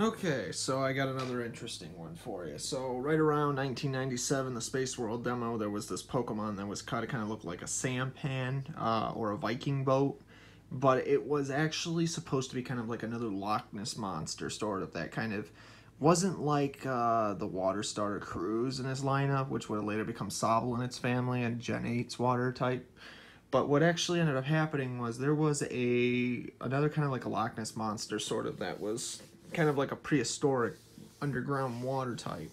Okay, so I got another interesting one for you. So right around 1997, the Space World demo, there was this Pokemon that was kind of looked like a sampan or a Viking boat, but it was actually supposed to be kind of like another Loch Ness monster, sort of that kind of wasn't like the Water Starter Cruise in his lineup, which would later become Sobble and its family and Gen 8's water type. But what actually ended up happening was there was another kind of like a Loch Ness monster, sort of, that was kind of like a prehistoric underground water type.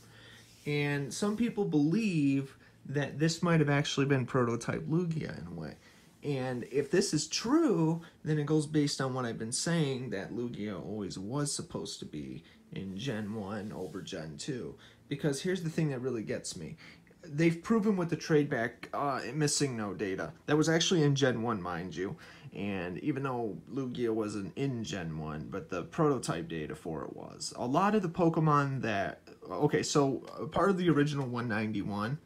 And some people believe that this might have actually been prototype Lugia in a way. And if this is true, then it goes based on what I've been saying, that Lugia always was supposed to be in Gen 1 over Gen 2. Because here's the thing that really gets me. They've proven with the trade back missing no data. That was actually in Gen 1, mind you. And even though Lugia wasn't in Gen 1, but the prototype data for it was. A lot of the Pokemon that... Okay, so part of the original 191,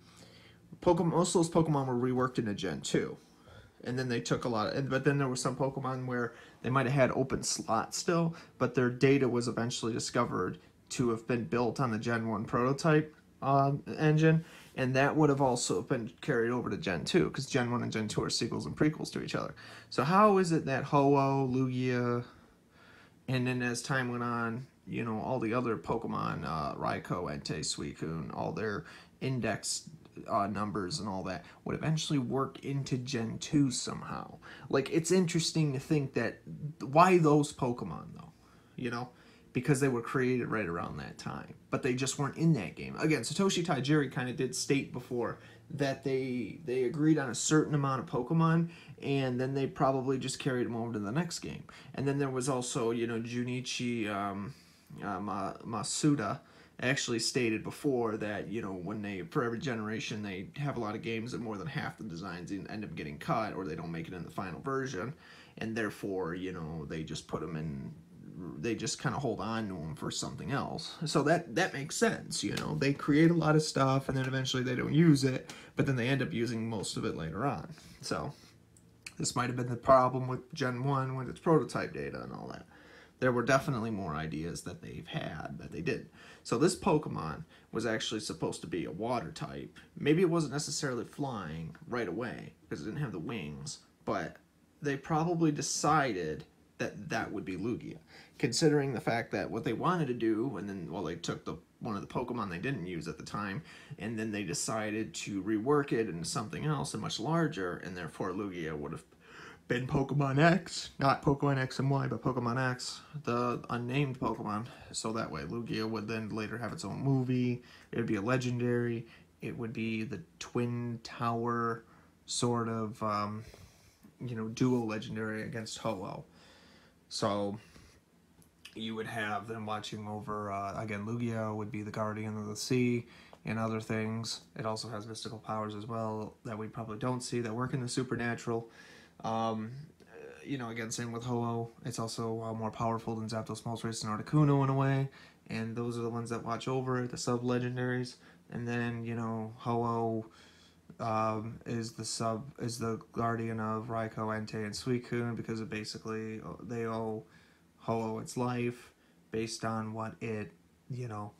most of those Pokemon were reworked into Gen 2. And then they took a lot of... But then there were some Pokemon where they might have had open slots still, but their data was eventually discovered to have been built on the Gen 1 prototype engine, and that would have also been carried over to Gen 2, because Gen 1 and Gen 2 are sequels and prequels to each other. So how is it that Ho-Oh, Lugia, and then as time went on, you know, all the other Pokemon, Raikou, Entei, Suicune, all their index numbers and all that would eventually work into Gen 2 somehow? Like, it's interesting to think that, why those Pokemon, though, you know? Because they were created right around that time. But they just weren't in that game. Again, Satoshi Tajiri kind of did state before that they agreed on a certain amount of Pokemon, and then they probably just carried them over to the next game. And then there was also, you know, Junichi Masuda actually stated before that, you know, when they, for every generation, they have a lot of games that more than half the designs end up getting cut, or they don't make it in the final version, and therefore, you know, they just put them in, they just kind of hold on to them for something else. So that makes sense, you know. They create a lot of stuff, and then eventually they don't use it, but then they end up using most of it later on. So this might have been the problem with Gen 1 with its prototype data and all that. There were definitely more ideas that they've had that they did. So this Pokemon was actually supposed to be a water type. Maybe it wasn't necessarily flying right away, because it didn't have the wings, but they probably decided that that would be Lugia, considering the fact that what they wanted to do, and then, well, they took one of the Pokemon they didn't use at the time, and then they decided to rework it into something else and much larger, and therefore Lugia would have been Pokemon X, not Pokemon X and Y, but Pokemon X, the unnamed Pokemon. So that way Lugia would then later have its own movie, it would be a legendary, it would be the Twin Tower sort of, you know, duo legendary against Ho-Oh. So you would have them watching over, again, Lugia would be the guardian of the sea and other things. It also has mystical powers as well that we probably don't see, that work in the supernatural. You know, again, same with Ho-Oh. It's also more powerful than Zapdos, Moltres, and Articuno in a way. And those are the ones that watch over it, the sub-legendaries. And then, you know, Ho-Oh is the guardian of Raikou, Entei, and Suicune, because it basically, they owe Ho-Oh its life based on what it, you know,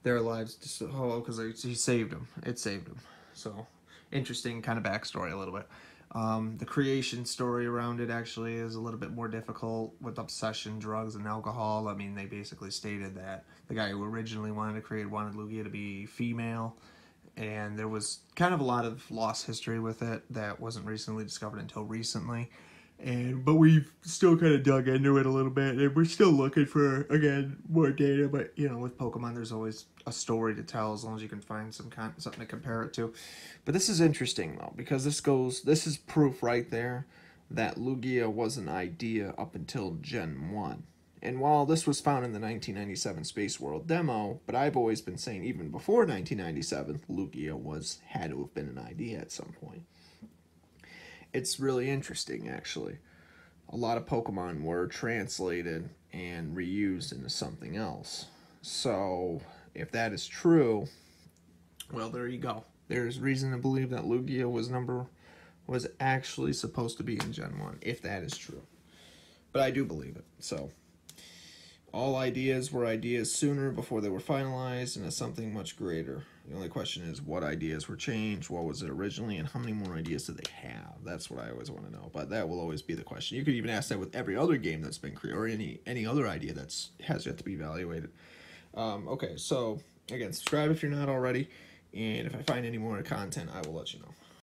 their lives to Ho-Oh, because he saved him. It saved him. So, interesting kind of backstory a little bit. The creation story around it actually is a little bit more difficult with obsession, drugs, and alcohol. I mean, they basically stated that the guy who originally wanted to create wanted Lugia to be female, and there was kind of a lot of lost history with it that wasn't recently discovered until recently. But we've still kind of dug into it a little bit, and we're still looking for, again, more data. But, you know, with Pokemon, there's always a story to tell as long as you can find something to compare it to. But this is interesting, though, because this is proof right there that Lugia was an idea up until Gen 1. And while this was found in the 1997 Space World demo, but I've always been saying even before 1997, Lugia had to have been an idea at some point. It's really interesting, actually. A lot of Pokemon were translated and reused into something else. So, if that is true, well, there you go. There's reason to believe that Lugia was actually supposed to be in Gen 1, if that is true. But I do believe it, so. All ideas were ideas sooner before they were finalized and as something much greater. The only question is what ideas were changed, what was it originally, and how many more ideas did they have? That's what I always want to know, but that will always be the question. You could even ask that with every other game that's been created, or any other idea that's has yet to be evaluated. Okay, so again, subscribe if you're not already, and if I find any more content, I will let you know.